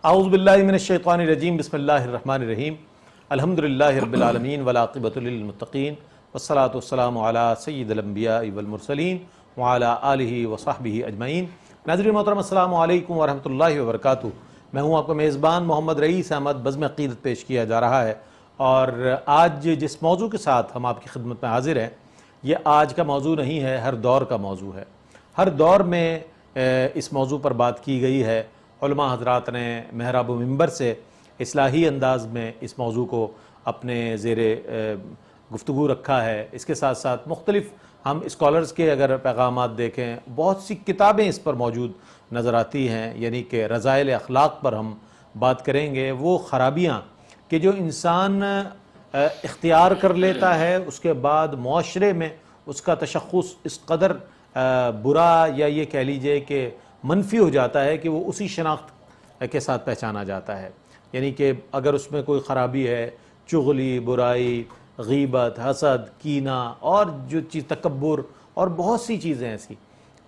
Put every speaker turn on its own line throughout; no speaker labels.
اعوذ باللہ من الشیطان الرجیم بسم اللہ الرحمن الرحیم الحمدللہ رب العالمین والعاقبۃ للمتقین والصلاة والسلام علی سید الانبیاء والمرسلین وعلی آلہ وصحبہ اجمعین۔ ناظرین محترم السلام علیکم ورحمۃ اللہ وبرکاتہ۔ میں ہوں آپ کا میزبان محمد رئیس احمد، بزم عقیدت پیش کیا جا رہا ہے، اور آج جس موضوع کے ساتھ ہم آپ کی خدمت میں حاضر ہیں یہ آج کا موضوع نہیں ہے، ہر دور کا موضوع ہے۔ ہر دور میں اس موضوع پر بات کی گئی ہے۔ علماء حضرات نے محراب و منبر سے اصلاحی انداز میں اس موضوع کو اپنے زیر گفتگو رکھا ہے۔ اس کے ساتھ ساتھ مختلف ہم اسکالرز کے اگر پیغامات دیکھیں، بہت سی کتابیں اس پر موجود نظر آتی ہیں، یعنی کہ رذائل اخلاق پر ہم بات کریں گے۔ وہ خرابیاں کہ جو انسان اختیار کر لیتا ہے، اس کے بعد معاشرے میں اس کا تشخص اس قدر برا یا یہ کہہ لیجئے کہ منفی ہو جاتا ہے کہ وہ اسی شناخت کے ساتھ پہچانا جاتا ہے۔ یعنی کہ اگر اس میں کوئی خرابی ہے، چغلی، برائی، غیبت، حسد، کینہ اور جو چیز تکبر اور بہت سی چیزیں ایسی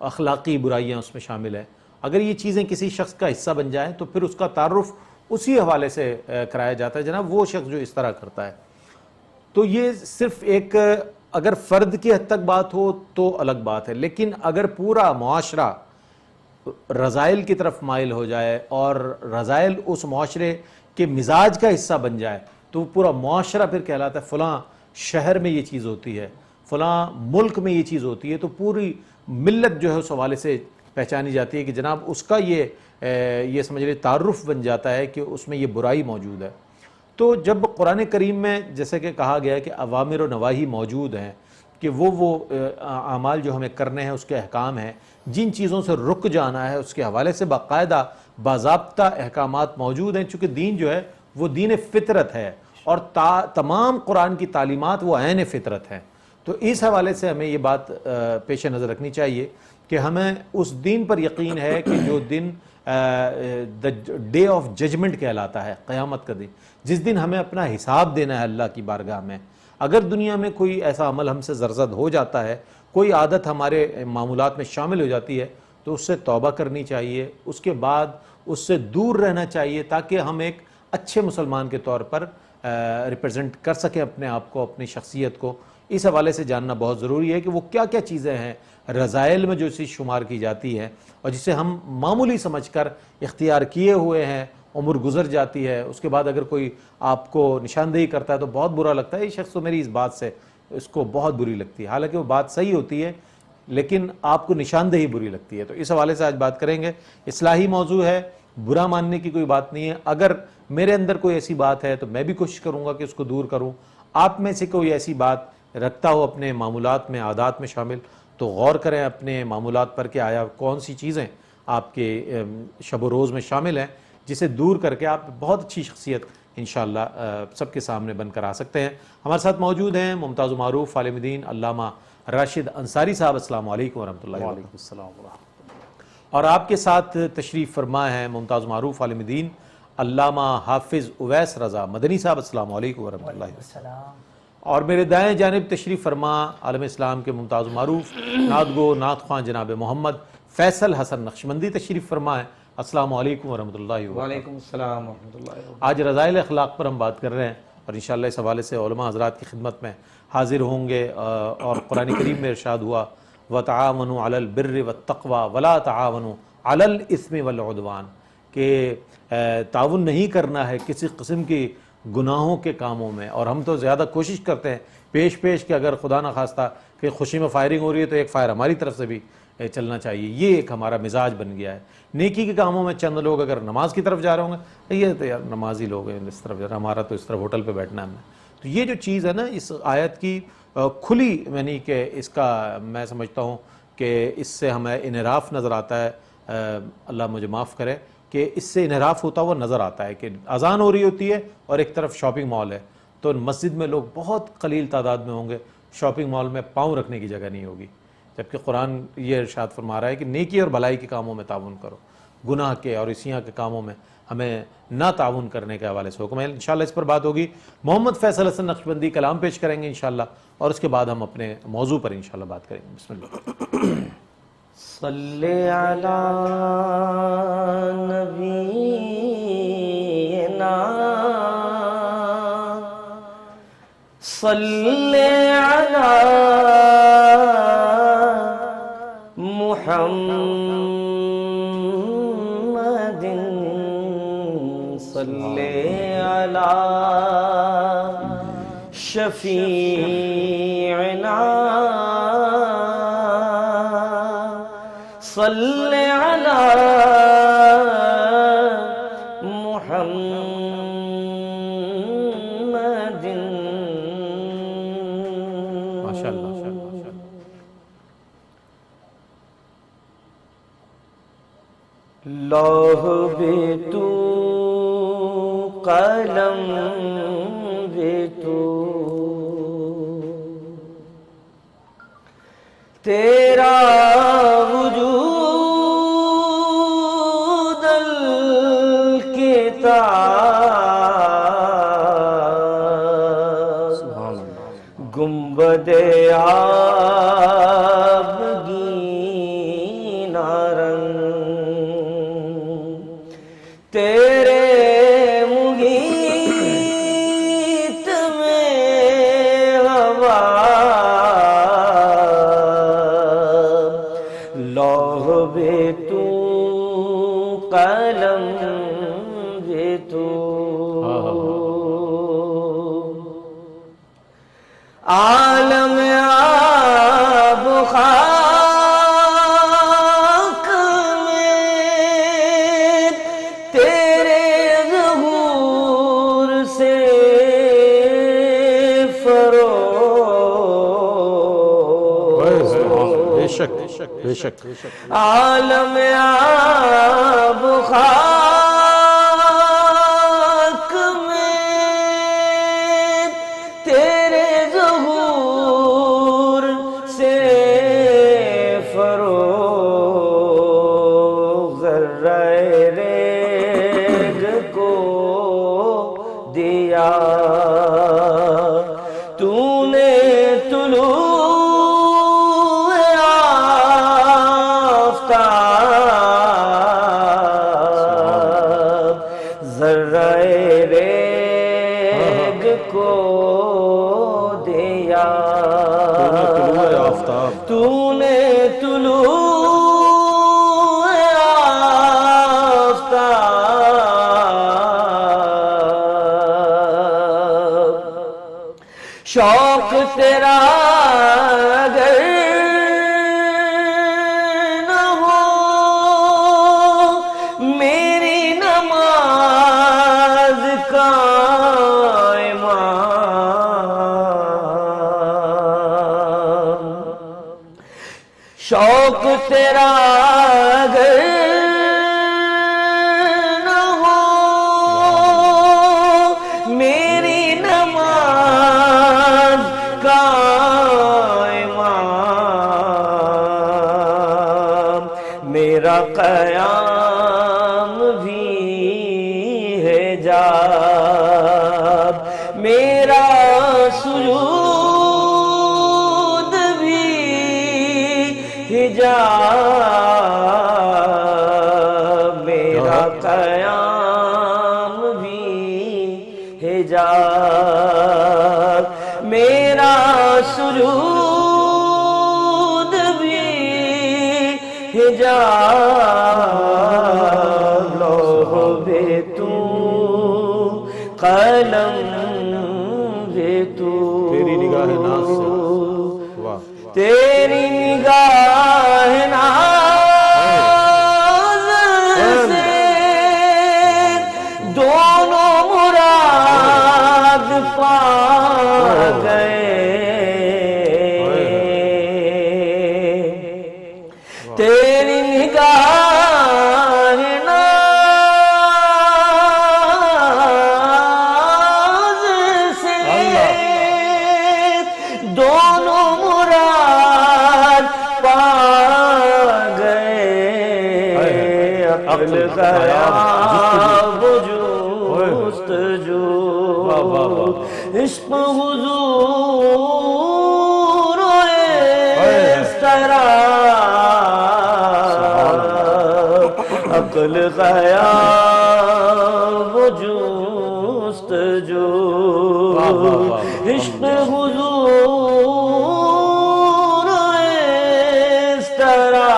اخلاقی برائیاں اس میں شامل ہیں، اگر یہ چیزیں کسی شخص کا حصہ بن جائیں تو پھر اس کا تعارف اسی حوالے سے کرایا جاتا ہے، جناب وہ شخص جو اس طرح کرتا ہے۔ تو یہ صرف ایک اگر فرد کی حد تک بات ہو تو الگ بات ہے، لیکن اگر پورا معاشرہ رذائل کی طرف مائل ہو جائے اور رذائل اس معاشرے کے مزاج کا حصہ بن جائے تو پورا معاشرہ پھر کہلاتا ہے فلاں شہر میں یہ چیز ہوتی ہے، فلاں ملک میں یہ چیز ہوتی ہے، تو پوری ملت جو ہے اس حوالے سے پہچانی جاتی ہے کہ جناب اس کا یہ سمجھ لیں تعارف بن جاتا ہے کہ اس میں یہ برائی موجود ہے۔ تو جب قرآن کریم میں جیسے کہ کہا گیا ہے کہ اوامر و نواہی موجود ہیں کہ وہ اعمال جو ہمیں کرنے ہیں اس کے احکام ہیں، جن چیزوں سے رک جانا ہے اس کے حوالے سے باقاعدہ باضابطہ احکامات موجود ہیں، چونکہ دین جو ہے وہ دین فطرت ہے اور تمام قرآن کی تعلیمات وہ عین فطرت ہیں۔ تو اس حوالے سے ہمیں یہ بات پیش نظر رکھنی چاہیے کہ ہمیں اس دین پر یقین ہے کہ جو دن ڈے آف ججمنٹ کہلاتا ہے، قیامت کا دن، جس دن ہمیں اپنا حساب دینا ہے اللہ کی بارگاہ میں۔ اگر دنیا میں کوئی ایسا عمل ہم سے زرزد ہو جاتا ہے، کوئی عادت ہمارے معمولات میں شامل ہو جاتی ہے، تو اس سے توبہ کرنی چاہیے، اس کے بعد اس سے دور رہنا چاہیے تاکہ ہم ایک اچھے مسلمان کے طور پر ریپرزنٹ کر سکیں اپنے آپ کو، اپنی شخصیت کو۔ اس حوالے سے جاننا بہت ضروری ہے کہ وہ کیا کیا چیزیں ہیں رذائل میں جو اسی شمار کی جاتی ہیں اور جسے ہم معمولی سمجھ کر اختیار کیے ہوئے ہیں، عمر گزر جاتی ہے، اس کے بعد اگر کوئی آپ کو نشاندہی کرتا ہے تو بہت برا لگتا ہے، یہ شخص تو میری اس بات سے اس کو بہت بری لگتی ہے، حالانکہ وہ بات صحیح ہوتی ہے لیکن آپ کو نشاندہی بری لگتی ہے۔ تو اس حوالے سے آج بات کریں گے۔ اصلاحی موضوع ہے، برا ماننے کی کوئی بات نہیں ہے۔ اگر میرے اندر کوئی ایسی بات ہے تو میں بھی کوشش کروں گا کہ اس کو دور کروں۔ آپ میں سے کوئی ایسی بات رکھتا ہو اپنے معمولات میں، عادات میں شامل، تو غور کریں اپنے معمولات پر کہ آیا کون سی چیزیں آپ کے شب و روز میں شامل ہیں جسے دور کر کے آپ بہت اچھی شخصیت انشاءاللہ سب کے سامنے بن کر آ سکتے ہیں۔ ہمارے ساتھ موجود ہیں ممتاز و معروف عالم دین علامہ راشد انصاری صاحب۔ السلام علیکم ورحمۃ اللہ وبرکاتہ۔
وعلیکم السلام ورحمۃ اللہ۔
اور آپ کے ساتھ تشریف فرما ہے ممتاز و معروف عالم دین علامہ حافظ اویس رضا مدنی صاحب۔ السلام علیکم ورحمۃ اللہ وبرکاتہ۔ اور میرے دائیں جانب تشریف فرما عالم اسلام کے ممتاز و معروف نعت گو نعت خواں جناب محمد فیصل حسن نقشبندی تشریف فرما ہے۔ السلام علیکم ورحمۃ اللہ وبرکاتہ۔
وعلیکم السلام ورحمۃ اللہ وبرکاتہ۔
آج رذائل اخلاق پر ہم بات کر رہے ہیں اور انشاءاللہ اس حوالے سے علماء حضرات کی خدمت میں حاضر ہوں گے، اور قرآن کریم میں ارشاد ہوا وَتَعَاوَنُوا عَلَى الْبِرِّ وَالتَّقْوَى وَلَا تَعَاوَنُوا عَلَى الْإِثْمِ وَالْعُدْوَانِ، کہ تعاون نہیں کرنا ہے کسی قسم کی گناہوں کے کاموں میں۔ اور ہم تو زیادہ کوشش کرتے ہیں پیش کہ اگر خدا نہ خواستہ کہ خوشی میں فائرنگ ہو رہی ہے تو ایک فائر ہماری طرف سے بھی چلنا چاہیے، یہ ایک ہمارا مزاج بن گیا ہے۔ نیکی کے کاموں میں چند لوگ اگر نماز کی طرف جا رہے ہوں گے، یہ تو یار نمازی لوگ ہیں اس طرف جا رہے ہیں، ہمارا تو اس طرف ہوٹل پہ بیٹھنا ہے ہم نے۔ تو یہ جو چیز ہے نا اس آیت کی کھلی، یعنی کہ اس کا میں سمجھتا ہوں کہ اس سے ہمیں انحراف نظر آتا ہے، اللہ مجھے معاف کرے کہ اس سے انحراف ہوتا ہوا نظر آتا ہے کہ اذان ہو رہی ہوتی ہے اور ایک طرف شاپنگ مال ہے، تو مسجد میں لوگ بہت قلیل تعداد میں ہوں گے، شاپنگ مال میں پاؤں رکھنے کی جگہ نہیں ہوگی، جبکہ قرآن یہ ارشاد فرما رہا ہے کہ نیکی اور بھلائی کے کاموں میں تعاون کرو، گناہ کے اور عصیاں کے کاموں میں ہمیں نہ تعاون کرنے کے حوالے سے حکم ہے۔ انشاءاللہ اس پر بات ہوگی۔ محمد فیصل حسن نقشبندی کلام پیش کریں گے انشاءاللہ، اور اس کے بعد ہم اپنے موضوع پر انشاءاللہ بات کریں گے۔ بسم اللہ۔
صلی علی نبی
صلی علی محمد صلی علی شفیعنا صلی علی محمد
ماشاءاللہ
لوح بھی تو قلم بھی تو تیرا وجود الکتاب گنبد آبگین رنگ تیرے محیط میں ہوا لوح بھی تو قلم بھی تو عالم آب خاک میں تیرے ظہور سے فروغ
بے شک بے شک
عالم آب خاک میں تیرے ظہور سے فروغ ذرہ ریگ کو دیا تو نے طلوع ذرہ ریگ کو دیا تو نے طلوع آفتاب شوق تیرا اگر نہ ہو میری نماز کا امام شوق تیرا اگر نہ ہو میری نماز کا امام میرا قیام بھی ہے جاب میرا سجود بھی حجاب میرا قیام بھی حجاب میرا سجود بھی حجاب لوح بھی تو قلم بھی تو
تیری نگاہ ناز سے واہ
تیری نگاہ ناز سے دونوں مراد پا گئے تیری نگاہ ناز سے دونوں مراد پا گئے عقل غیاب جستجو عشق حضور اس طرح عقل غیاب جستجو عشق حضور اس طرح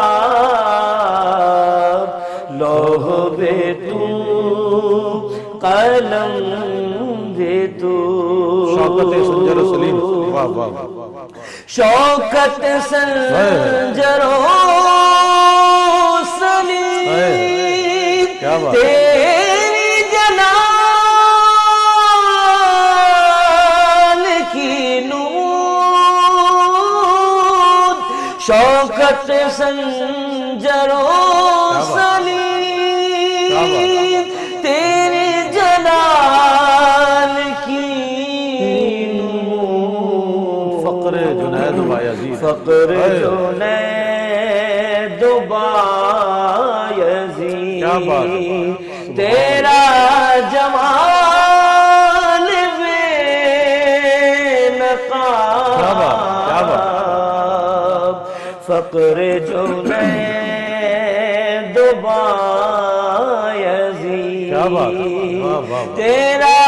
لوح بھی تو قلم بھی تو
شوکت سنجر و سلیم واہ واہ واہ
شوکت سنجر و سلیم
کیا بات
تیری جلال کی نور شوکت سنجر و سلیم تیری جلال کی نور
فقر جنید و بایزید
فقر جنید و بایزید
کیا بات
تیرا جمال بے نقاب فقر جنید و بایزید
کیا بات واہ واہ
تیرا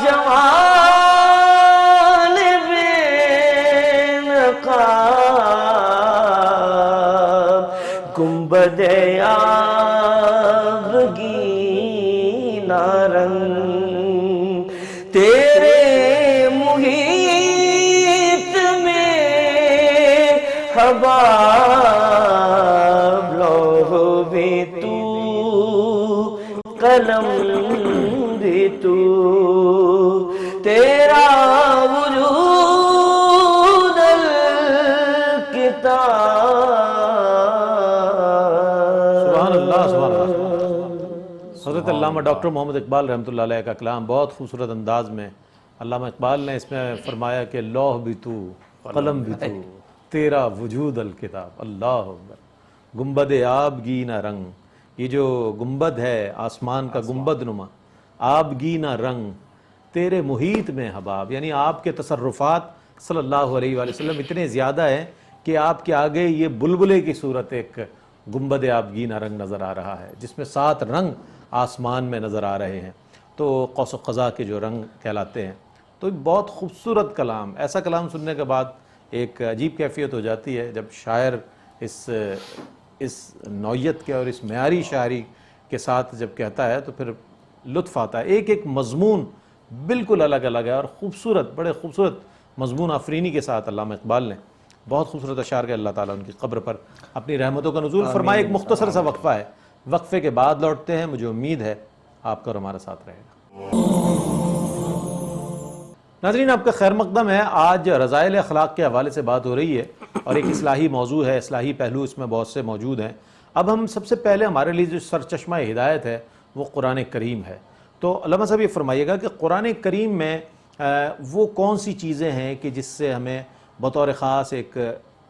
جمال بے نقاب گنبد آبگینہ رنگ تیرے محیط میں حباب لوح بھی تو قلم بھی تو تیرا وجود الکتاب
سبحان اللہ سبحان اللہ حضرت علامہ ڈاکٹر محمد اقبال رحمۃ اللہ علیہ کا کلام بہت خوبصورت انداز میں علامہ اقبال نے اس میں فرمایا کہ لوح بھی تو قلم بھی تو تیرا وجود الکتاب اللہ اکبر گنبد آبگینہ رنگ یہ جو گنبد ہے آسمان کا گنبد نما آبگینہ رنگ تیرے محیط میں حباب یعنی آپ کے تصرفات صلی اللہ علیہ وآلہ وسلم اتنے زیادہ ہیں کہ آپ کے آگے یہ بلبلے کی صورت ایک گنبد آبگینہ رنگ نظر آ رہا ہے جس میں 7 رنگ آسمان میں نظر آ رہے ہیں تو قوس و قزح کے جو رنگ کہلاتے ہیں تو بہت خوبصورت کلام ایسا کلام سننے کے بعد ایک عجیب کیفیت ہو جاتی ہے جب شاعر اس نوعیت کے اور اس معیاری شاعری کے ساتھ جب کہتا ہے تو پھر لطف آتا ہے ایک مضمون بالکل الگ الگ ہے اور خوبصورت بڑے خوبصورت مضمون آفرینی کے ساتھ علامہ اقبال نے بہت خوبصورت اشعار کے اللہ تعالیٰ ان کی قبر پر اپنی رحمتوں کا نزول فرمائے ایک مختصر سا وقفہ ہے وقفے کے بعد لوٹتے ہیں مجھے امید ہے آپ کا اور ہمارا ساتھ رہے گا ناظرین آپ کا خیر مقدم ہے آج رذائل اخلاق کے حوالے سے بات ہو رہی ہے اور ایک اصلاحی موضوع ہے اصلاحی پہلو اس میں بہت سے موجود ہیں اب ہم سب سے پہلے ہمارے لیے جو سرچشمہ ہدایت ہے وہ قرآن کریم ہے تو علامہ صاحب یہ فرمائیے گا کہ قرآن کریم میں وہ کون سی چیزیں ہیں کہ جس سے ہمیں بطور خاص ایک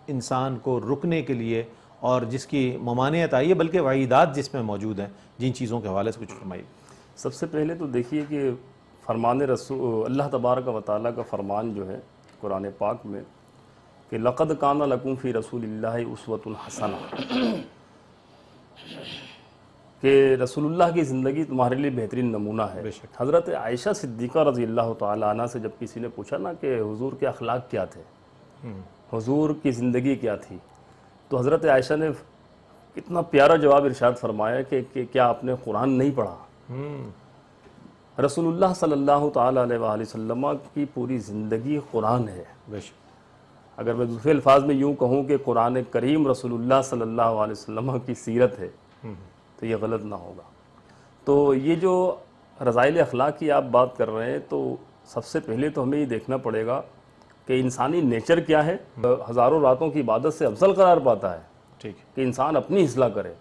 انسان کو رکنے کے لیے اور جس کی ممانعت آئی ہے بلکہ وعیدات جس میں موجود ہیں جن چیزوں کے حوالے سے کچھ فرمائیے
سب سے پہلے تو دیکھیے کہ فرمان رسول اللہ تبارک و تعالیٰ کا فرمان جو ہے قرآن پاک میں کہ لقد کان لکم فی رسول اللہ اسوۃ حسنہ کہ رسول اللہ کی زندگی تمہارے لیے بہترین نمونہ ہے حضرت عائشہ صدیقہ رضی اللہ تعالیٰ عنہ سے جب کسی نے پوچھا نا کہ حضور کے اخلاق کیا تھے حضور کی زندگی کیا تھی تو حضرت عائشہ نے اتنا پیارا جواب ارشاد فرمایا کہ کیا آپ نے قرآن نہیں پڑھا رسول اللہ صلی اللہ تعالیٰ علیہ وآلہ وسلم کی پوری زندگی قرآن ہے اگر میں دوسرے الفاظ میں یوں کہوں کہ قرآن کریم رسول اللہ صلی اللہ علیہ وسلم کی سیرت ہے تو یہ غلط نہ ہوگا تو یہ جو رذائل اخلاق کی آپ بات کر رہے ہیں تو سب سے پہلے تو ہمیں یہ دیکھنا پڑے گا کہ انسانی نیچر کیا ہے ہزاروں راتوں کی عبادت سے افضل قرار پاتا ہے
ٹھیک
کہ انسان اپنی اصلاح کرے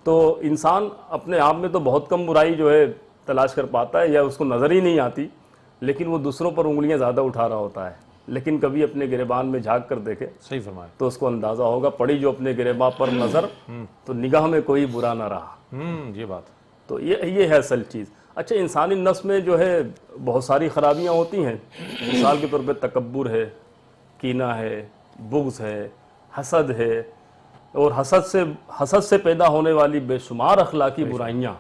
تو انسان اپنے آپ میں تو بہت کم برائی جو ہے تلاش کر پاتا ہے یا اس کو نظر ہی نہیں آتی لیکن وہ دوسروں پر انگلیاں زیادہ اٹھا رہا ہوتا ہے لیکن کبھی اپنے گریبان میں جھانک کر دیکھے
صحیح فرمایا
تو اس کو اندازہ ہوگا پڑی جو اپنے گریباں پر نظر تو نگاہ میں کوئی برا نہ رہا
یہ بات
تو یہ ہے اصل چیز اچھا انسانی نفس میں جو ہے بہت ساری خرابیاں ہوتی ہیں مثال کے طور پہ تکبر ہے کینہ ہے بغض ہے حسد ہے اور حسد سے پیدا ہونے والی بے شمار اخلاقی برائیاں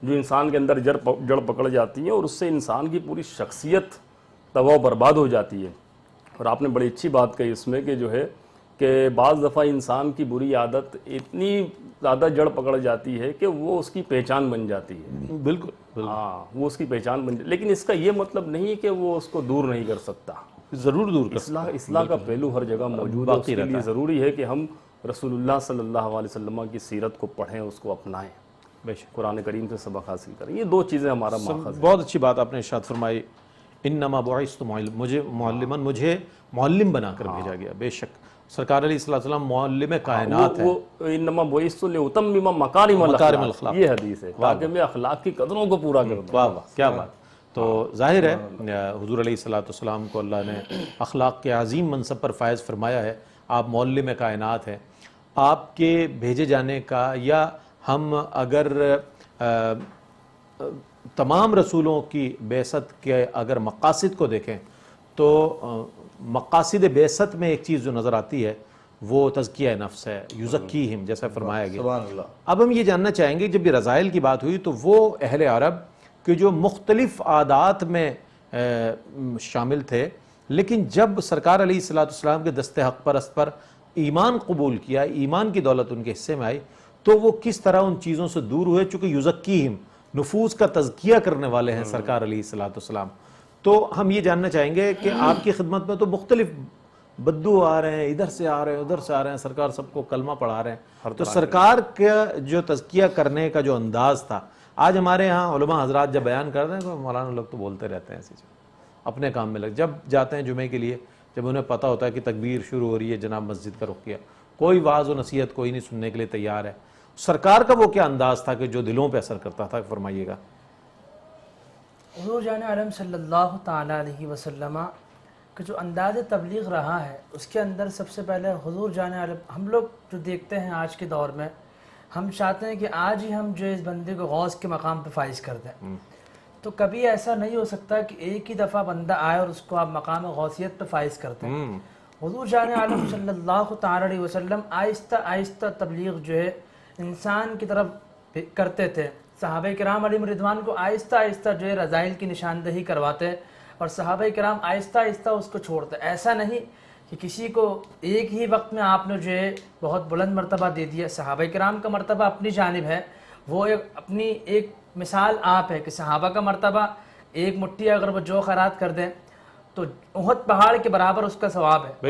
جو انسان کے اندر جڑ پکڑ جاتی ہیں اور اس سے انسان کی پوری شخصیت تباہ و برباد ہو جاتی ہے۔ اور آپ نے بڑی اچھی بات کہی اس میں کہ جو ہے کہ بعض دفعہ انسان کی بری عادت اتنی زیادہ جڑ پکڑ جاتی ہے کہ وہ اس کی پہچان بن جاتی ہے۔
بالکل
ہاں، وہ اس کی پہچان بن جاتی، لیکن اس کا یہ مطلب نہیں ہے کہ وہ اس کو دور نہیں کر سکتا۔
ضرور دور کر
اصلاح کا پہلو ہر جگہ موجود ہے، اس کے لیے ضروری ہے کہ ہم رسول اللہ صلی اللہ علیہ وسلم کی سیرت کو پڑھیں، اس کو اپنائیں،
بے شک۔
قرآن کریم سے سبق حاصل کریں۔ یہ دو چیزیں ہمارا ماخذ ہے۔
بہت اچھی بات آپ نے ارشاد فرمائی، انما بعثت مجھے معلماً، مجھے معلم بنا کر بھیجا گیا۔ بے شک سرکار علیہ السلام معلم کائنات ہے۔
وہ انما بعثت لاتمم مکارم الاخلاق، یہ حدیث ہے، تاکہ میں اخلاق کی قدروں کو پورا کر دوں۔
واہ واہ، کیا بات! تو ظاہر ہے حضور علیہ السلام کو اللہ نے اخلاق کے عظیم منصب پر فائز فرمایا ہے۔ آپ معلم کائنات ہیں۔ آپ کے بھیجے جانے کا، یا ہم اگر تمام رسولوں کی بعثت کے اگر مقاصد کو دیکھیں تو مقاصد بعثت میں ایک چیز جو نظر آتی ہے وہ تزکیہ نفس ہے، یزکیہم، جیسا فرمایا گیا۔
سبحان اللہ۔
اب ہم یہ جاننا چاہیں گے، جب یہ رذائل کی بات ہوئی تو وہ اہل عرب کہ جو مختلف عادات میں شامل تھے، لیکن جب سرکار علیہ السلام کے دست حق پرست پر ایمان قبول کیا، ایمان کی دولت ان کے حصے میں آئی، تو وہ کس طرح ان چیزوں سے دور ہوئے، چونکہ یزکیہم، نفوس کا تزکیہ کرنے والے ہیں سرکار علیہ السلام۔ تو ہم یہ جاننا چاہیں گے کہ آپ کی خدمت میں تو مختلف بدو آ رہے ہیں، ادھر سے آ رہے ہیں، ادھر سے آ رہے ہیں، سرکار سب کو کلمہ پڑھا رہے ہیں، تو سرکار کا جو تزکیہ کرنے کا جو انداز تھا، آج ہمارے ہاں علماء حضرات جب بیان کرتے ہیں تو مولانا لوگ تو بولتے رہتے ہیں ایسی چیز، اپنے کام میں لگ، جب جاتے ہیں جمعے کے لیے، جب انہیں پتہ ہوتا ہے کہ تکبیر شروع ہو رہی ہے، جناب مسجد کا رخ کیا، کوئی واعظ و نصیحت کوئی نہیں سننے کے لیے تیار ہے۔ سرکار کا وہ کیا انداز تھا کہ جو دلوں پہ اثر کرتا تھا، فرمائیے گا۔
حضور جان عالم صلی اللہ تعالیٰ علیہ وسلم کا جو انداز تبلیغ رہا ہے، اس کے اندر سب سے پہلے حضور جان عالم، ہم لوگ جو دیکھتے ہیں آج کے دور میں، ہم چاہتے ہیں کہ آج ہی ہم جو اس بندے کو غوث کے مقام پہ فائز کر دیں، تو کبھی ایسا نہیں ہو سکتا کہ ایک ہی دفعہ بندہ آئے اور اس کو آپ مقام غوثیت پہ فائز کرتے ہیں۔ حضور جان عالم صلی اللہ تعالیٰ علیہ وسلم آہستہ آہستہ تبلیغ جو ہے انسان کی طرف کرتے تھے۔ صحابہ کرام علیہ رضوان کو آہستہ آہستہ جو ہے رذائل کی نشاندہی کرواتے، اور صحابہ کرام آہستہ آہستہ اس کو چھوڑتے۔ ایسا نہیں کہ کسی کو ایک ہی وقت میں آپ نے جو ہے بہت بلند مرتبہ دے دیا۔ صحابہ کرام کا مرتبہ اپنی جانب ہے، وہ اپنی ایک مثال آپ ہے کہ صحابہ کا مرتبہ ایک مٹھی اگر وہ جو خیرات کر دیں تو احد پہاڑ کے برابر اس کا ثواب ہے۔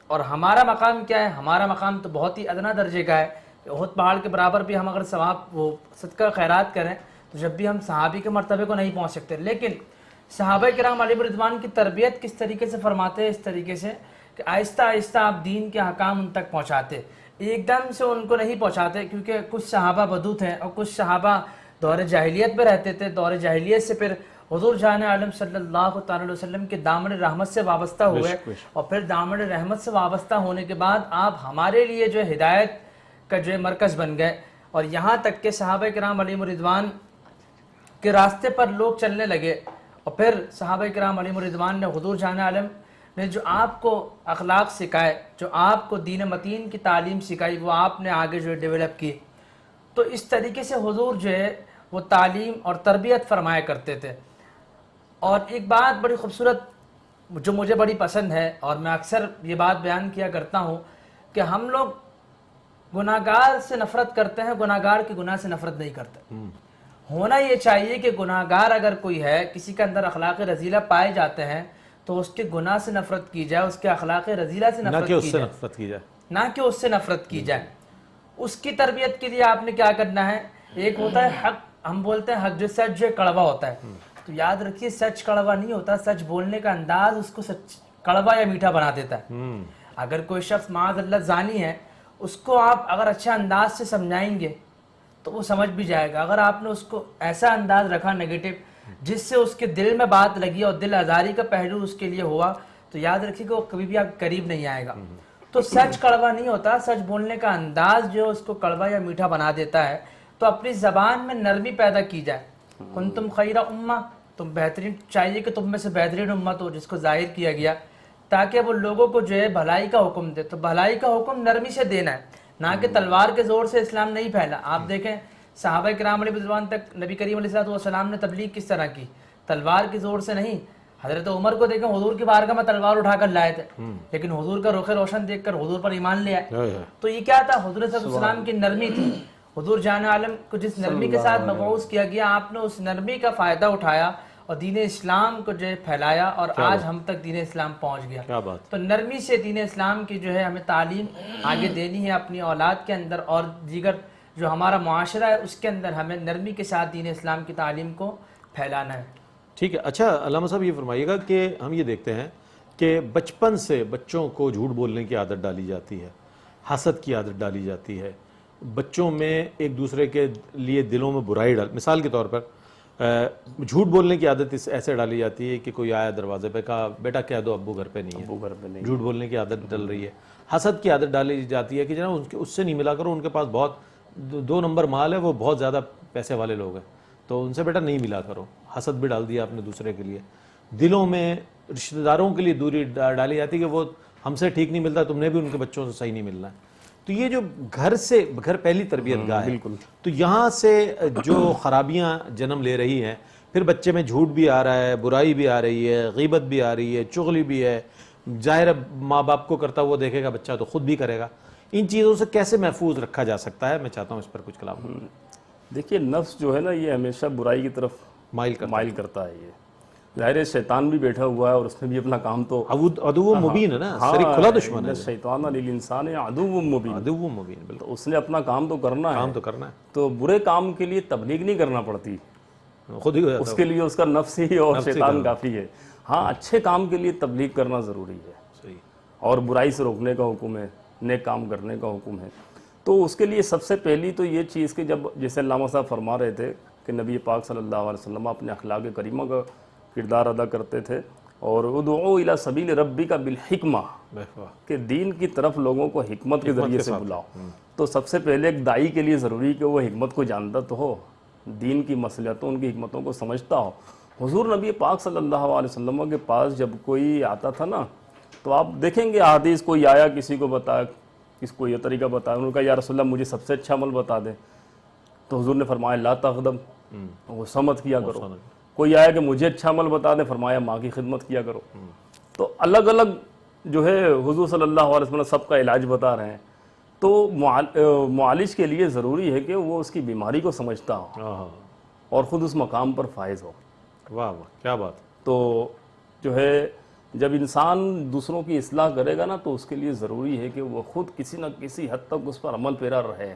اور ہمارا مقام کیا ہے؟ ہمارا مقام تو بہت ہی ادنا درجے کا ہے۔ احد پہاڑ کے برابر بھی ہم اگر ثواب وہ صدقہ خیرات کریں تو جب بھی ہم صحابی کے مرتبے کو نہیں پہنچ سکتے۔ لیکن صحابہ کرام علیہ رضوان کی تربیت کس طریقے سے فرماتے ہیں؟ اس طریقے سے کہ آہستہ آہستہ آپ دین کے احکام ان تک پہنچاتے، ایک دم سے ان کو نہیں پہنچاتے، کیونکہ کچھ صحابہ بدو تھے اور کچھ صحابہ دور جاہلیت میں رہتے تھے۔ دور جاہلیت سے پھر حضور جان عالم صلی اللہ تعالی علیہ وسلم کے دامن رحمت سے وابستہ ہوئے، اور پھر دامن رحمت سے وابستہ ہونے کے بعد آپ ہمارے لیے جو ہدایت کا جو مرکز بن گئے، اور یہاں تک کہ صحابہ کرام علیہ رضوان کے راستے پر لوگ چلنے لگے، اور پھر صحابہ کرام علیہ رضوان نے حضور جان عالم نے جو آپ کو اخلاق سکھائے، جو آپ کو دین متین کی تعلیم سکھائی، وہ آپ نے آگے جو ڈیولپ کی۔ تو اس طریقے سے حضور جو ہے وہ تعلیم اور تربیت فرمایا کرتے تھے۔ اور ایک بات بڑی خوبصورت جو مجھے بڑی پسند ہے، اور میں اکثر یہ بات بیان کیا کرتا ہوں کہ ہم لوگ گناہگار سے نفرت کرتے ہیں، گناہگار کے گناہ سے نفرت نہیں کرتے۔ ہونا یہ چاہیے کہ گناہگار اگر کوئی ہے، کسی کے اندر اخلاق رذیلہ پائے جاتے ہیں تو اس کے گناہ سے نفرت کی جائے، اس کے اخلاق رذیلہ سے نفرت کی جائے، نہ کہ اس سے نفرت کی جائے۔ اس کی تربیت کے لیے آپ نے کیا کرنا ہے؟ ایک ہوتا ہے حق، ہم بولتے ہیں حق جو سچ جو کڑوا ہوتا ہے، تو یاد رکھیے سچ کڑوا نہیں ہوتا، سچ بولنے کا انداز اس کو سچ کڑوا یا میٹھا بنا دیتا ہے۔ اگر کوئی شخص معاذ اللہ زانی ہے، اس کو آپ اگر اچھا انداز سے سمجھائیں گے تو وہ سمجھ بھی جائے گا۔ اگر آپ نے اس کو ایسا انداز رکھا نیگیٹو جس سے اس کے دل میں بات لگی اور دل آزاری کا پہلو اس کے لیے ہوا، تو یاد رکھیے کہ وہ کبھی بھی آپ کے قریب نہیں آئے گا۔ تو سچ کڑوا نہیں ہوتا، سچ بولنے کا انداز جو اس کو کڑوا یا میٹھا بنا دیتا ہے۔ تو اپنی زبان میں نرمی پیدا کی جائے۔ کنتم خیر امہ، تم بہترین، چاہیے کہ تم میں سے بہترین امت ہو، جس کو ظاہر کیا گیا، تاکہ وہ لوگوں کو جو ہے بھلائی کا حکم دے۔ تو بھلائی کا حکم نرمی سے دینا ہے، نہ کہ تلوار کے زور سے اسلام نہیں پھیلا۔ آپ دیکھیں صحابہ کرام علیہ رضوان تک نبی کریم علیہ الصلوۃ والسلام نے تبلیغ کس طرح کی؟ تلوار کے زور سے نہیں، حضرت عمر کو دیکھیں حضور کی بارگاہ میں تلوار اٹھا کر لائے تھے، لیکن حضور کا رخ روشن دیکھ کر حضور پر ایمان لے آئے. تو یہ کیا تھا؟ حضور صلی اللہ علیہ وسلم کی نرمی تھی. حضور جان عالم کو جس نرمی کے ساتھ مبعوث کیا گیا، آپ نے اس نرمی کا فائدہ اٹھایا اور دین اسلام کو جو ہے پھیلایا، اور آج ہم تک دین اسلام پہنچ گیا.
کیا بات.
تو نرمی سے دین اسلام کی جو ہے ہمیں تعلیم آگے دینی ہے اپنی اولاد کے اندر، اور دیگر جو ہمارا معاشرہ ہے اس کے اندر ہمیں نرمی کے ساتھ دین اسلام کی تعلیم کو پھیلانا ہے.
ٹھیک ہے. اچھا علامہ صاحب یہ فرمائیے گا کہ ہم یہ دیکھتے ہیں کہ بچپن سے بچوں کو جھوٹ بولنے کی عادت ڈالی جاتی ہے، حسد کی عادت ڈالی جاتی ہے، بچوں میں ایک دوسرے کے لیے دلوں میں برائی مثال کے طور پر جھوٹ بولنے کی عادت ایسے ڈالی جاتی ہے کہ کوئی آیا دروازے پہ کہا بیٹا کہہ دو ابو گھر پہ نہیں ہے،
ابو گھر پہ نہیں.
جھوٹ بولنے کی عادت ڈل رہی ہے. حسد کی عادت ڈالی جاتی ہے کہ جناب اس سے نہیں ملا کرو، ان کے پاس بہت 2 نمبر مال ہے، وہ بہت زیادہ پیسے والے لوگ ہیں، تو ان سے بیٹا نہیں ملا کرو. حسد بھی ڈال دیا آپ نے دوسرے کے لیے. دلوں میں رشتہ داروں کے لیے دوری ڈالی جاتی ہے کہ وہ ہم سے ٹھیک نہیں ملتا، تم نے بھی ان کے بچوں سے صحیح نہیں ملنا ہے. تو یہ جو گھر پہلی تربیت گاہ ہے، تو یہاں سے جو خرابیاں جنم لے رہی ہیں، پھر بچے میں جھوٹ بھی آ رہا ہے، برائی بھی آ رہی ہے، غیبت بھی آ رہی ہے، چغلی بھی ہے. ظاہر ماں باپ کو کرتا وہ دیکھے گا بچہ تو خود بھی کرے گا. ان چیزوں سے کیسے محفوظ رکھا جا سکتا ہے؟ میں چاہتا ہوں اس پر کچھ کلام.
دیکھیے نفس جو ہے نا یہ ہمیشہ برائی کی طرف مائل کرتا ہے. یہ ظاہر شیطان بھی بیٹھا ہوا ہے اور اس نے بھی اپنا کام تو
عدو مبین ہے نا، سری کھلا دشمن ہے.
شیطان للانسان عدو مبین.
عدو مبین بالکل.
تو اس نے اپنا کام تو کرنا ہے،
کام تو کرنا ہے،
تو برے کام کے لیے تبلیغ نہیں کرنا پڑتی،
خود ہی ہو جاتا
اس کے لیے اس کا نفس ہی اور شیطان کافی ہے. ہاں اچھے کام کے لیے تبلیغ کرنا ضروری ہے،
صحیح،
اور برائی سے روکنے کا حکم ہے، نیک کام کرنے کا حکم ہے. تو اس کے لیے سب سے پہلی تو یہ چیز کہ جب جیسے علامہ صاحب فرما رہے تھے کہ نبی پاک صلی اللہ علیہ وسلم اپنے اخلاق کریمہ کا کردار ادا کرتے تھے، اور ادعو الی سبیل ربک بالحکمہ، کہ دین کی طرف لوگوں کو حکمت کے ذریعے سے بلاؤ. تو سب سے پہلے ایک داعی کے لیے ضروری کہ وہ حکمت کو جانتا تو ہو، دین کی مصلحتوں ان کی حکمتوں کو سمجھتا ہو. حضور نبی پاک صلی اللہ علیہ وسلم کے پاس جب کوئی آتا تھا نا، تو آپ دیکھیں گے حدیث، کوئی آیا کسی کو بتایا، کس کو یہ طریقہ بتایا، انہوں نے کہا یا رسول اللہ مجھے سب سے اچھا عمل بتا دیں. تو حضور نے فرمایا لا تغضب، غصہ مت کیا کرو. کوئی آیا کہ مجھے اچھا عمل بتا دیں، فرمایا ماں کی خدمت کیا کرو. تو الگ الگ جو ہے حضور صلی اللہ علیہ وسلم سب کا علاج بتا رہے ہیں. تو معالج کے لیے ضروری ہے کہ وہ اس کی بیماری کو سمجھتا ہو اور خود اس مقام پر فائز ہو.
واہ واہ کیا بات.
تو جو ہے جب انسان دوسروں کی اصلاح کرے گا نا، تو اس کے لیے ضروری ہے کہ وہ خود کسی نہ کسی حد تک اس پر عمل پیرا رہے،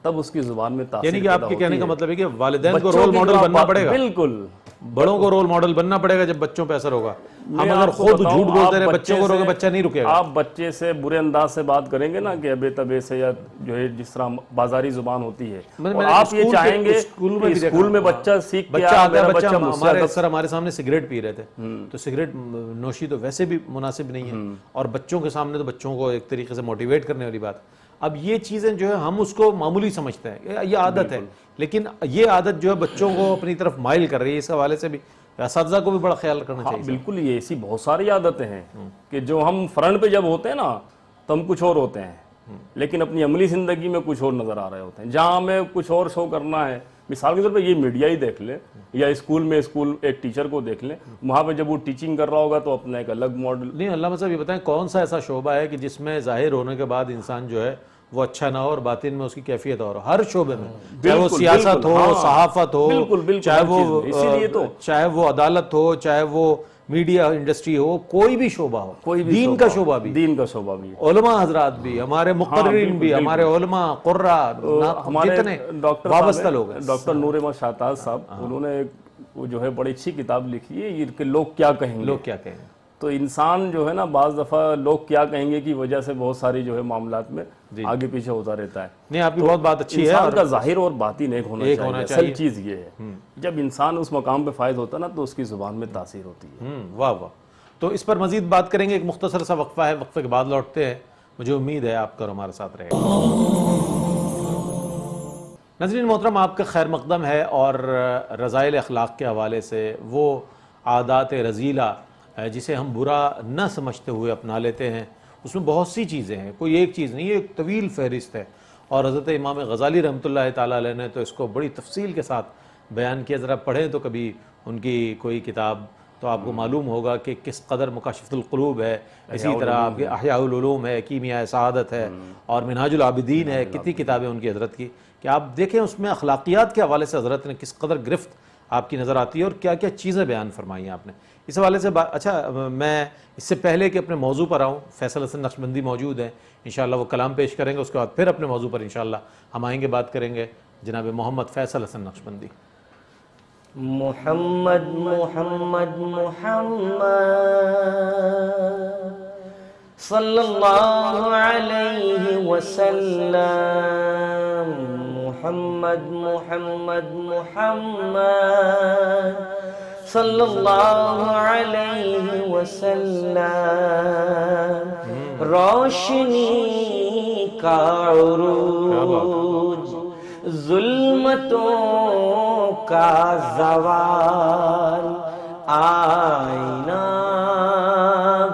تب اس کی زبان میں تاثیر
یعنی کہ آپ کے کہنے کا مطلب ہے کہ والدین کو
بچوں
رول
کی
ماڈل بننا پڑے گا.
بالکل،
بڑوں کو رول ماڈل بننا پڑے گا جب بچوں پہ اثر ہوگا. ہم اگر خود جھوٹ بولتے رہے بچوں کو روکے، بچہ نہیں رکے گا.
آپ بچے سے برے انداز سے بات کریں گے نا کہ ابے تبے سے، یا جو ہے جس طرح بازاری زبان ہوتی ہے، اور آپ یہ چاہیں گے اسکول میں بچہ سیکھ کے
ہمارے سامنے سگریٹ پی رہے تھے، تو سگریٹ نوشی تو ویسے بھی مناسب نہیں ہے، اور بچوں کے سامنے تو بچوں کو ایک طریقے سے موٹیویٹ کرنے والی بات. اب یہ چیزیں جو ہے ہم اس کو معمولی سمجھتے ہیں، یہ عادت ہے، لیکن یہ عادت جو ہے بچوں کو اپنی طرف مائل کر رہی ہے. اس حوالے سے بھی اساتذہ کو بھی بڑا خیال رکھنا چاہیے.
بالکل، یہ ایسی بہت ساری عادتیں ہیں کہ جو ہم فرنٹ پہ جب ہوتے ہیں نا تو ہم کچھ اور ہوتے ہیں، لیکن اپنی عملی زندگی میں کچھ اور نظر آ رہے ہوتے ہیں. جہاں ہمیں کچھ اور شو کرنا ہے، مثال کے طور پہ یہ میڈیا ہی دیکھ لیں، یا اسکول ایک ٹیچر کو دیکھ لیں، وہاں پہ جب وہ ٹیچنگ کر رہا ہوگا تو اپنا ایک الگ ماڈل.
نہیں علامہ صاحب یہ بتائیں کون سا ایسا شعبہ ہے کہ جس میں ظاہر ہونے کے بعد انسان جو ہے وہ اچھا نہ ہو اور باطن میں اس کی کیفیت اور ہر شعبے میں، چاہے وہ سیاست ہو، صحافت ہو، چاہے وہ عدالت ہو، چاہے وہ میڈیا انڈسٹری ہو، کوئی بھی شعبہ ہو، دین کا شعبہ بھی، علماء حضرات بھی، ہمارے مقررین بھی، ہمارے علماء قراء، جتنے وابستہ لوگ ہیں.
ڈاکٹر نور احمد شاہتاز صاحب، انہوں نے وہ جو ہے بڑی اچھی کتاب لکھی ہے کہ لوگ کیا کہیں گے. تو انسان جو ہے نا بعض دفعہ لوگ کیا کہیں گے کی وجہ سے بہت ساری جو ہے معاملات میں آگے پیچھے ہوتا رہتا ہے.
نہیں آپ کی بہت بات اچھی ہے.
انسان کا ظاہر اور باطن ایک ہونا چاہیے. اصل چیز یہ ہے جب انسان اس مقام پہ فائز ہوتا ہے نا تو اس کی زبان میں تاثیر ہوتی ہے.
واہ واہ. تو اس پر مزید بات کریں گے، ایک مختصر سا وقفہ ہے، وقفے کے بعد لوٹتے ہیں. مجھے امید ہے آپ کا ہمارے ساتھ رہے گا. ناظرین محترم، آپ کا خیر مقدم ہے، اور رذائل اخلاق کے حوالے سے وہ عادات رذیلہ جسے ہم برا نہ سمجھتے ہوئے اپنا لیتے ہیں، اس میں بہت سی چیزیں ہیں، کوئی ایک چیز نہیں، یہ ایک طویل فہرست ہے. اور حضرت امام غزالی رحمۃ اللہ تعالیٰ علیہ نے تو اس کو بڑی تفصیل کے ساتھ بیان کیا. ذرا پڑھیں تو کبھی ان کی کوئی کتاب تو آپ کو معلوم ہوگا کہ کس قدر مکاشفۃ القلوب ہے، اسی طرح آپ کے احیاء العلوم ہے، کیمیاء سعادت ہے، اور منہاج العابدین ہے، کتنی کتابیں ان کی حضرت کی، کہ آپ دیکھیں اس میں اخلاقیات کے حوالے سے حضرت نے کس قدر گرفت آپ کی نظر آتی ہے، اور کیا کیا چیزیں بیان فرمائی ہیں آپ نے اس حوالے سے۔ اچھا، میں اس سے پہلے کہ اپنے موضوع پر آؤں، فیصل حسن نقشبندی موجود ہیں، انشاءاللہ وہ کلام پیش کریں گے، اس کے بعد پھر اپنے موضوع پر انشاءاللہ ہم آئیں گے، بات کریں گے جناب محمد فیصل حسن نقشبندی۔
محمد محمد محمد صلی اللہ علیہ وسلم، محمد محمد محمد صلی اللہ علیہ وسلم، روشنی کا عروج، ظلمتوں کا زوال، آئینہ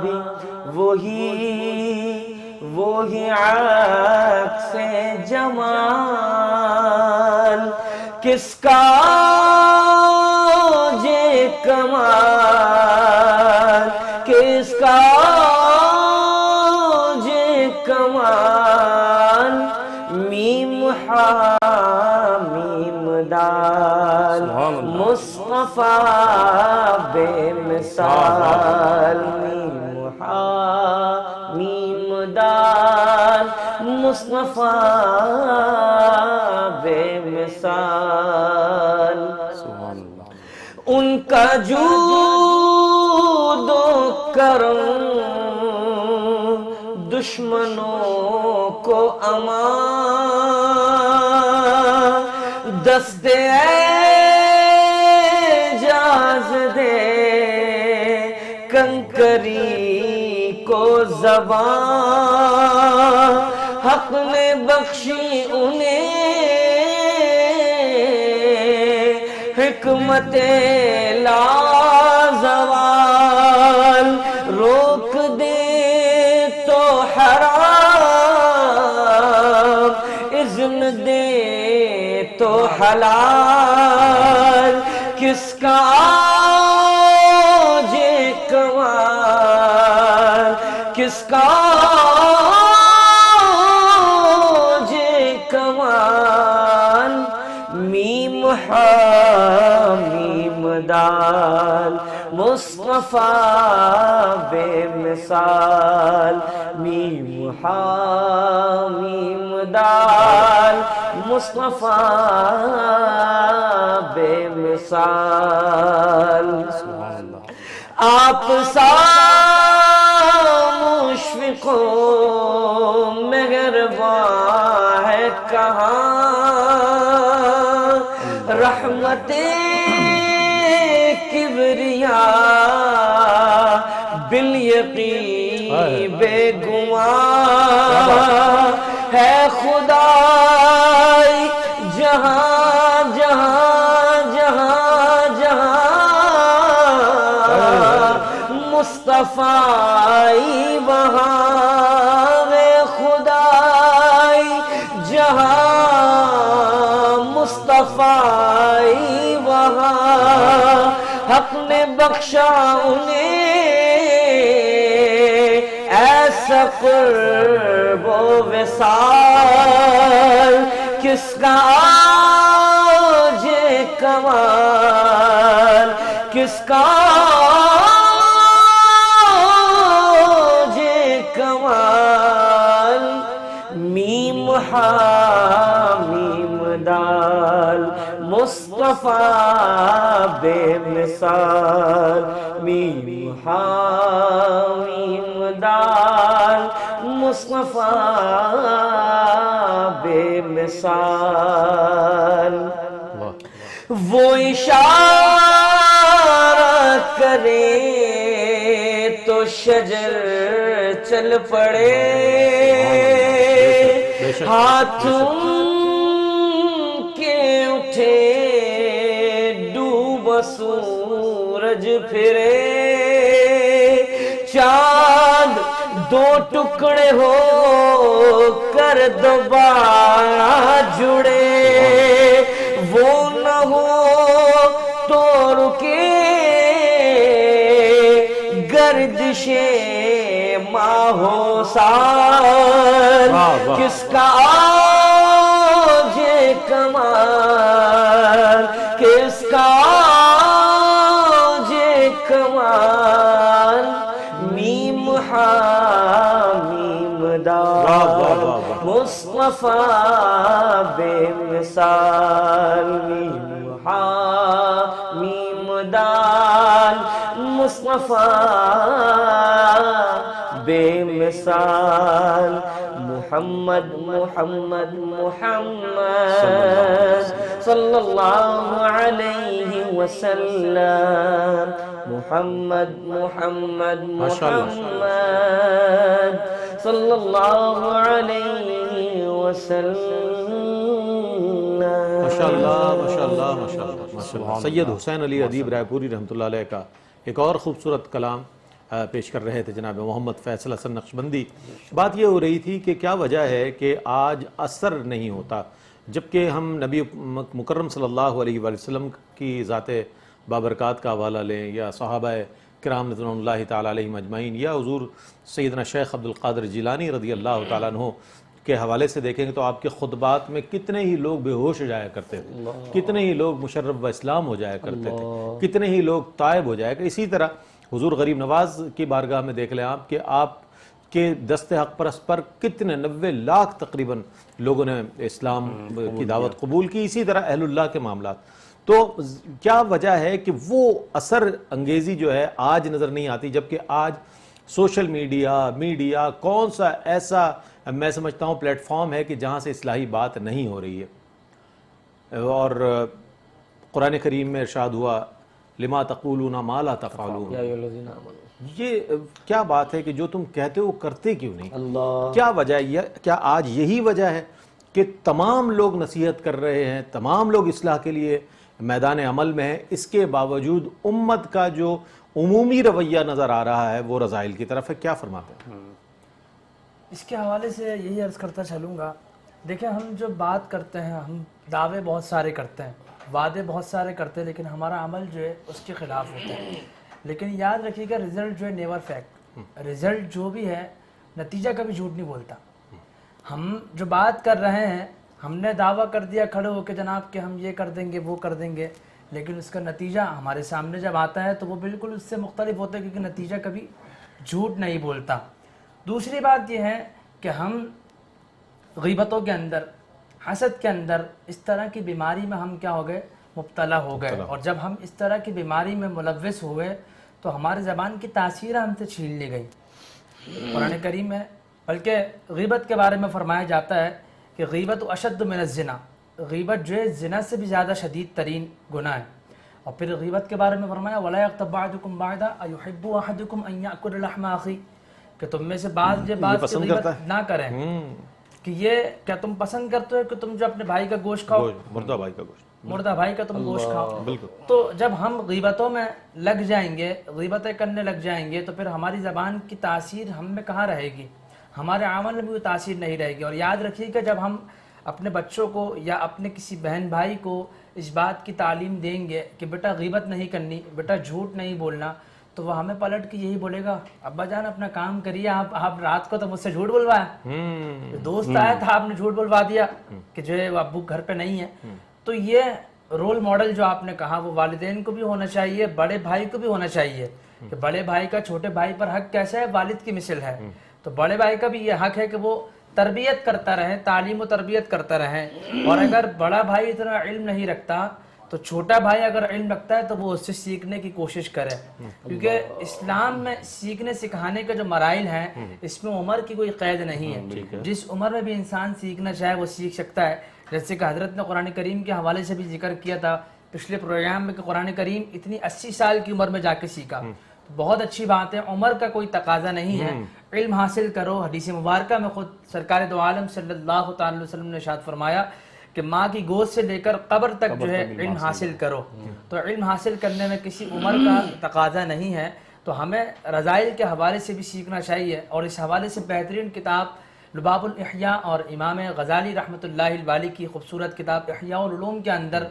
بھی وہی عکس جمال، کس کا یہ کمال، کس کا یہ کمال، میم حامیم دال، مصطفیٰ بے مثال، میم حامیم دال، مصطفیٰ بے مثال، ان کا جود و کرم دشمنوں کو امان، دست اعجاز دے کنکری کو زبان، حق نے بخشی انہیں حکمت لازوال، روک دے تو حرام، اذن دے تو حلال، کس کا یہ کمال، کس کا یہ کمال، میم حامیم دال، مصطفیٰ بے مثال، میم حامیم دال، مصطفیٰ بے مثال، آپ سا مشفقوں مہرباں ہے کہاں، رحمت کبریاء بالیقین بے گمان، ہے خدائی جہاں جہاں جہاں جہاں، مصطفیٰ وہاں، ہے خدائی جہاں، مصطفیٰ وہاں، حق نے بخشا انہیں ایسا قرب و وصال، کس کا یہ کمال، کس کا یہ کمال، میم حامیم دال، مصطفیٰ بے مثال، میم حامیم دال، مصطفیٰ بے مثال، وہ اشارہ کرے تو شجر چل پڑے، ہاتھ کے اٹھے ڈوبا سورج پھرے، چاند دو ٹکڑے ہو کر دوبارہ جڑے، وہ نہ ہو تو رکے کشے ماہو سال کس کا آج کمال کس کا آج کمال میم حامیم دار مصطفیٰ بے مثال میم حامیم دار مصطفیٰ بے مثال محمد محمد محمد صلی اللہ علیہ وسلم محمد محمد محمد صلی اللہ علیہ وسلم.
ماشاءاللہ ماشاءاللہ ماشاءاللہ ماشاءاللہ. سید حسین علی ادیب رائے پوری رحمۃ اللہ علیہ کا ایک اور خوبصورت کلام پیش کر رہے تھے جناب محمد فیصل حسن نقشبندی. بات یہ ہو رہی تھی کہ کیا وجہ ہے کہ آج اثر نہیں ہوتا جبکہ ہم نبی مکرم صلی اللہ علیہ وآلہ وسلم کی ذات بابرکات کا حوالہ لیں یا صحابہ کرام رضوان اللہ تعالیٰ علیہم اجمعین یا حضور سیدنا شیخ عبد القادر جیلانی رضی اللہ تعالیٰ عنہ کے حوالے سے دیکھیں گے تو آپ کے خطبات میں کتنے ہی لوگ بے ہوش ہو جایا کرتے تھے, کتنے ہی لوگ مشرف و اسلام ہو جایا کرتے تھے, کتنے ہی لوگ تائب ہو جایا کرتے. اسی طرح حضور غریب نواز کی بارگاہ میں دیکھ لیں آپ کہ آپ کے دست حق پرست پر کتنے 90 لاکھ تقریباً لوگوں نے اسلام کی دعوت قبول کی. اسی طرح اہل اللہ کے معاملات. تو کیا وجہ ہے کہ وہ اثر انگیزی جو ہے آج نظر نہیں آتی جبکہ آج سوشل میڈیا کون سا ایسا میں سمجھتا ہوں پلیٹ فارم ہے کہ جہاں سے اصلاحی بات نہیں ہو رہی ہے. اور قرآن کریم میں ارشاد ہوا لما تقولون ما لا تفعلون. یہ کیا بات ہے کہ جو تم کہتے ہو کرتے کیوں نہیں؟ کیا وجہ ہے؟ کیا آج یہی وجہ ہے کہ تمام لوگ نصیحت کر رہے ہیں, تمام لوگ اصلاح کے لیے میدان عمل میں ہیں, اس کے باوجود امت کا جو عمومی رویہ نظر آ رہا ہے وہ رذائل کی طرف ہے؟ کیا فرماتے ہیں؟
اس کے حوالے سے یہی عرض کرتا چلوں گا. دیکھیں ہم جو بات کرتے ہیں, ہم دعوے بہت سارے کرتے ہیں, وعدے بہت سارے کرتے ہیں, لیکن ہمارا عمل جو ہے اس کے خلاف ہوتا ہے. لیکن یاد رکھیے گا رزلٹ جو ہے نیور فیکٹ. رزلٹ جو بھی ہے نتیجہ کبھی جھوٹ نہیں بولتا. ہم جو بات کر رہے ہیں ہم نے دعویٰ کر دیا کھڑے ہو کے جناب کہ ہم یہ کر دیں گے وہ کر دیں گے, لیکن اس کا نتیجہ ہمارے سامنے جب آتا ہے تو وہ بالکل اس سے مختلف ہوتا ہے کیونکہ نتیجہ کبھی جھوٹ نہیں بولتا. دوسری بات یہ ہے کہ ہم غیبتوں کے اندر, حسد کے اندر اس طرح کی بیماری میں ہم کیا ہو گئے, مبتلا ہو گئے. اور جب ہم اس طرح کی بیماری میں ملوث ہوئے تو ہماری زبان کی تاثیر ہم سے چھین لی گئی. قرآن کریم میں بلکہ غیبت کے بارے میں فرمایا جاتا ہے کہ غیبت اشد من الزنا, غیبت جو ہے زنا سے بھی زیادہ شدید ترین گناہ ہے. اور پھر غیبت کے بارے میں فرمایا وَلَا يَغْتَبْ بَعْضُكُمْ بَعْضًا أَيُحِبُّ أَحَدُكُمْ أَن يَأْكُلَ لَحْمَ أَخِيهِ, کہ تم میں سے بعض کی غیبت نہ کریں. کہ یہ کیا تم پسند کرتے ہو کہ تم جو اپنے بھائی کا گوشت کھاؤ, مردہ بھائی کا تم گوشت کھاؤ. تو جب ہم غیبتوں میں لگ جائیں گے, غیبتیں کرنے لگ جائیں گے, تو پھر ہماری زبان کی تاثیر ہم میں کہاں رہے گی, ہمارے عمل میں بھی وہ تاثیر نہیں رہے گی. اور یاد رکھیے کہ جب ہم اپنے بچوں کو یا اپنے کسی بہن بھائی کو اس بات کی تعلیم دیں گے کہ بیٹا غیبت نہیں کرنی, بیٹا جھوٹ نہیں بولنا, تو وہ ہمیں پلٹ کے یہی بولے گا ابا جان اپنا کام کریے, آپ رات کو تو مجھ سے جھوٹ بلوایا, دوست آیا تھا آپ نے جھوٹ بلوا دیا کہ جو ہے وہ ابو گھر پہ نہیں ہے. تو یہ رول ماڈل جو آپ نے کہا وہ والدین کو بھی ہونا چاہیے, بڑے بھائی کو بھی ہونا چاہیے کہ بڑے بھائی کا چھوٹے بھائی پر حق کیسا ہے, والد کی مثل ہے. تو بڑے بھائی کا بھی یہ حق ہے کہ وہ تربیت کرتا رہے, تعلیم و تربیت کرتا رہے. اور اگر بڑا بھائی اتنا علم نہیں رکھتا تو چھوٹا بھائی اگر علم رکھتا ہے تو وہ اس سے سیکھنے کی کوشش کرے, کیونکہ اسلام میں سیکھنے سکھانے کے جو مراحل ہیں اس میں عمر کی کوئی قید نہیں ہے. جس عمر میں بھی انسان سیکھنا چاہے وہ سیکھ سکتا ہے. جیسے کہ حضرت نے قرآن کریم کے حوالے سے بھی ذکر کیا تھا پچھلے پروگرام میں کہ قرآن کریم اتنی 80 سال کی عمر میں جا کے سیکھا. بہت اچھی بات ہے, عمر کا کوئی تقاضا نہیں ہے, علم حاصل کرو. حدیث مبارکہ میں خود سرکار دو عالم صلی اللہ تعالی وسلم نے ارشاد فرمایا کہ ماں کی گود سے لے کر قبر تک جو ہے علم حاصل کرو. تو علم حاصل کرنے میں کسی عمر کا تقاضا نہیں ہے. تو ہمیں رذائل کے حوالے سے بھی سیکھنا چاہیے, اور اس حوالے سے بہترین کتاب لباب الاحیاء اور امام غزالی رحمۃ اللہ الوالی کی خوبصورت کتاب احیاء العلوم کے اندر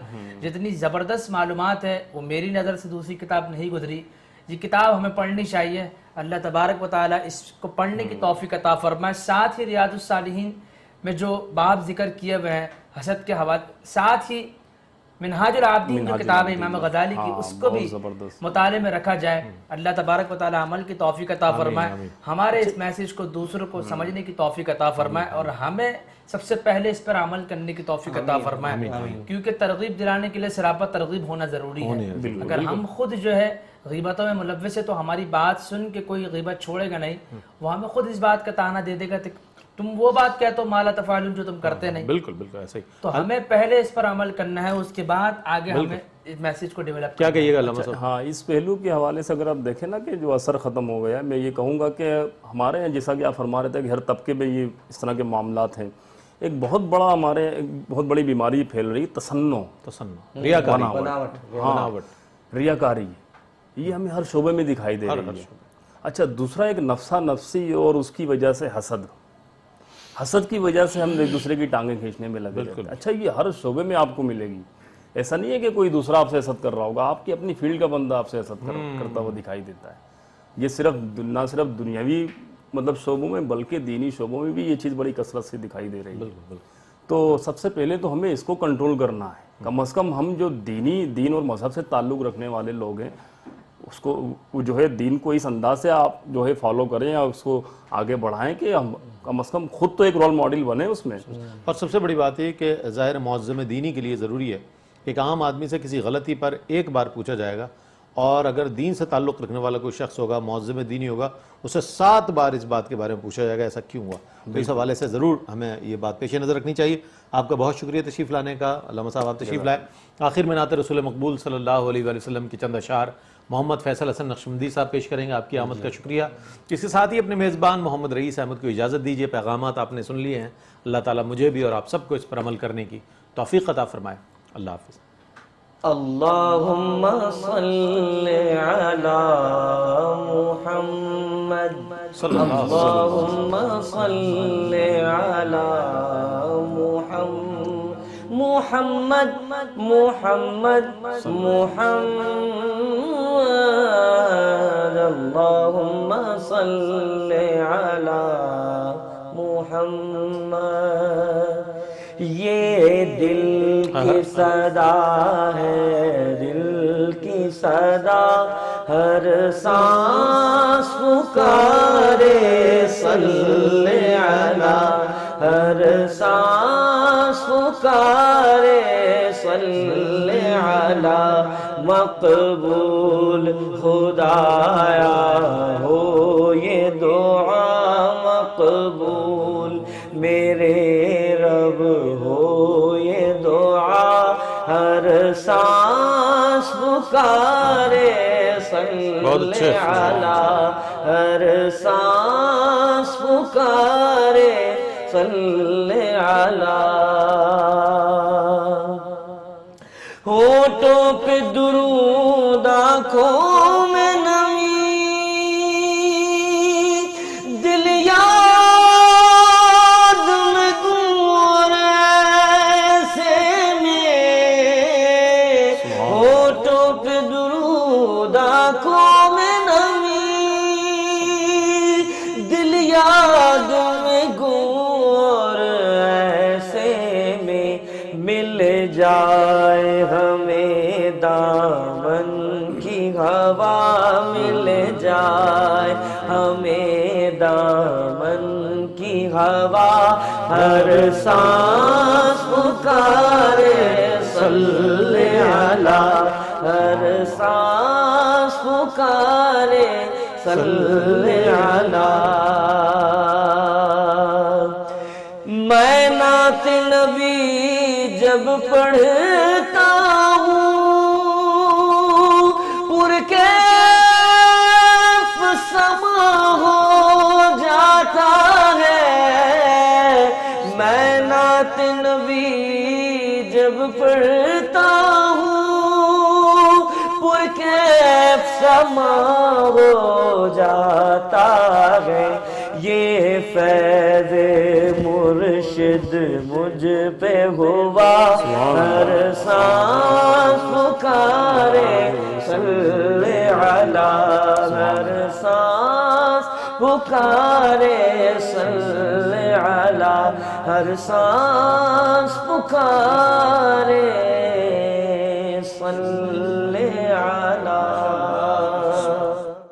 جتنی زبردست معلومات ہے وہ میری نظر سے دوسری کتاب نہیں گزری. یہ کتاب ہمیں پڑھنی چاہیے. اللہ تبارک و تعالیٰ اس کو پڑھنے کی توفیق عطا فرمائے. ساتھ ہی ریاض الصالحین میں جو باب ذکر کیے ہوئے ہیں حسد کے حوالے، ساتھ ہی منہاج العابدین جو کتاب ہے امام غزالی کی، اس کو بھی مطالعے میں رکھا جائے. اللہ تبارک و تعالیٰ عمل کی توفیق عطا فرمائے، ہمارے اس میسیج کو دوسروں کو سمجھنے کی توفیق عطا فرمائے، اور ہمیں سب سے پہلے اس پر عمل کرنے کی توفیق عطا فرمائے. کیونکہ ترغیب دلانے کے لیے سراپا ترغیب ہونا ضروری ہے. اگر ہم خود جو ہے غیبتوں میں ملوث ہے تو ہماری بات سن کے کوئی غیبت چھوڑے گا نہیں، وہ ہمیں خود اس بات کا تانا دے دے گا تم وہ بات کہتے ہو ما لا تفعلون جو تم کرتے نہیں.
بالکل بالکل ایسا ہی.
تو ہمیں پہلے اس پر عمل کرنا ہے، اس کے بعد آگے ہمیں اس میسیج کو ڈیولپ
کیا کہیے گا علامہ صاحب؟
ہاں، اس پہلو کے حوالے سے اگر آپ دیکھیں نا کہ جو اثر ختم ہو گیا ہے، میں یہ کہوں گا کہ ہمارے یہاں جیسا کہ آپ فرما رہے تھے کہ ہر طبقے میں یہ اس طرح کے معاملات ہیں. ایک بہت بڑی بیماری پھیل رہی، تصنع،
ریاکاری،
بناوٹ، ریاکاری. یہ ہمیں ہر شعبے میں دکھائی دے رہی ہے. اچھا، دوسرا ایک نفسا نفسی، اور اس کی وجہ سے حسد کی وجہ سے ہم ایک دوسرے کی ٹانگیں کھینچنے میں لگے رہتے ہیں. اچھا، یہ ہر شعبے میں آپ کو ملے گی. ایسا نہیں ہے کہ کوئی دوسرا آپ سے حسد کر رہا ہوگا، آپ کی اپنی فیلڈ کا بندہ آپ سے حسد کرتا ہوا دکھائی دیتا ہے. یہ نہ صرف دنیاوی شعبوں میں بلکہ دینی شعبوں میں بھی یہ چیز بڑی کثرت سے دکھائی دے رہی ہے. تو سب سے پہلے تو ہمیں اس کو کنٹرول کرنا ہے. کم از کم ہم جو دین اور مذہب سے تعلق رکھنے والے لوگ ہیں، اس کو جو ہے دین کو اس انداز سے آپ جو ہے فالو کریں یا اس کو آگے بڑھائیں کہ ہم کم از کم خود تو ایک رول ماڈل بنے اس میں.
اور سب سے بڑی بات یہ کہ ظاہر معظم دینی کے لیے ضروری ہے کہ ایک عام آدمی سے کسی غلطی پر ایک بار پوچھا جائے گا، اور اگر دین سے تعلق رکھنے والا کوئی شخص ہوگا، معظم دینی ہوگا، اسے 7 بار اس بات کے بارے میں پوچھا جائے گا ایسا کیوں ہوا. تو اس حوالے سے ضرور ہمیں یہ بات پیش نظر رکھنی چاہیے. آپ کا بہت شکریہ تشریف لانے کا علامہ صاحب، آپ تشریف لائے. آخر میں نعت رسول مقبول صلی اللہ علیہ وآلہ وسلم کی چند اشعار محمد فیصل حسن نقشبندی صاحب پیش کریں گے. آپ کی آمد کا شکریہ. اس کے ساتھ ہی اپنے میزبان محمد رئیس احمد کو اجازت دیجیے. پیغامات آپ نے سن لیے ہیں. اللہ تعالیٰ مجھے بھی اور آپ سب کو اس پر عمل کرنے کی توفیق عطا فرمائے. اللہ حافظ.
اللہم صلی علی محمد، اللہم صلی علی محمد، محمد اللہم صلی علی محمد. یہ دل کی صدا ہے، دل کی صدا، ہر سانس پکارے صلی علی، ہر سانس پکارے صلی علی. مقبول خدایا ہو یہ دعا، مقبول میرے رب ہو یہ دعا، ہر سانس پکارے صلی علی، ہر سانس پکارے صلی علی. ہونٹوں پہ درود، آنکھوں میں نمی، دل یاد میں گور ایسے میں. ہونٹوں پہ درود، آنکھوں میں نمی، دل یاد میں گور ایسے میں. مل جائے ہمیں دامن کی ہوا، مل جائے ہمیں دامن کی ہوا، ہر سانس پکارے صلی علی، ہر سانس پکارے صلی علی. میں نعت نبی جب پڑھتا ہوں پرکیف سما ہو جاتا ہے. میں نعت نبی جب پڑھتا ہوں پرکیف سما ہو جاتا ہے. یہ فیض مرشد مجھ پہ ہوا، ہر سانس پکارے صلی علی. سانس پکارے صلی علی ہر سانس پکارے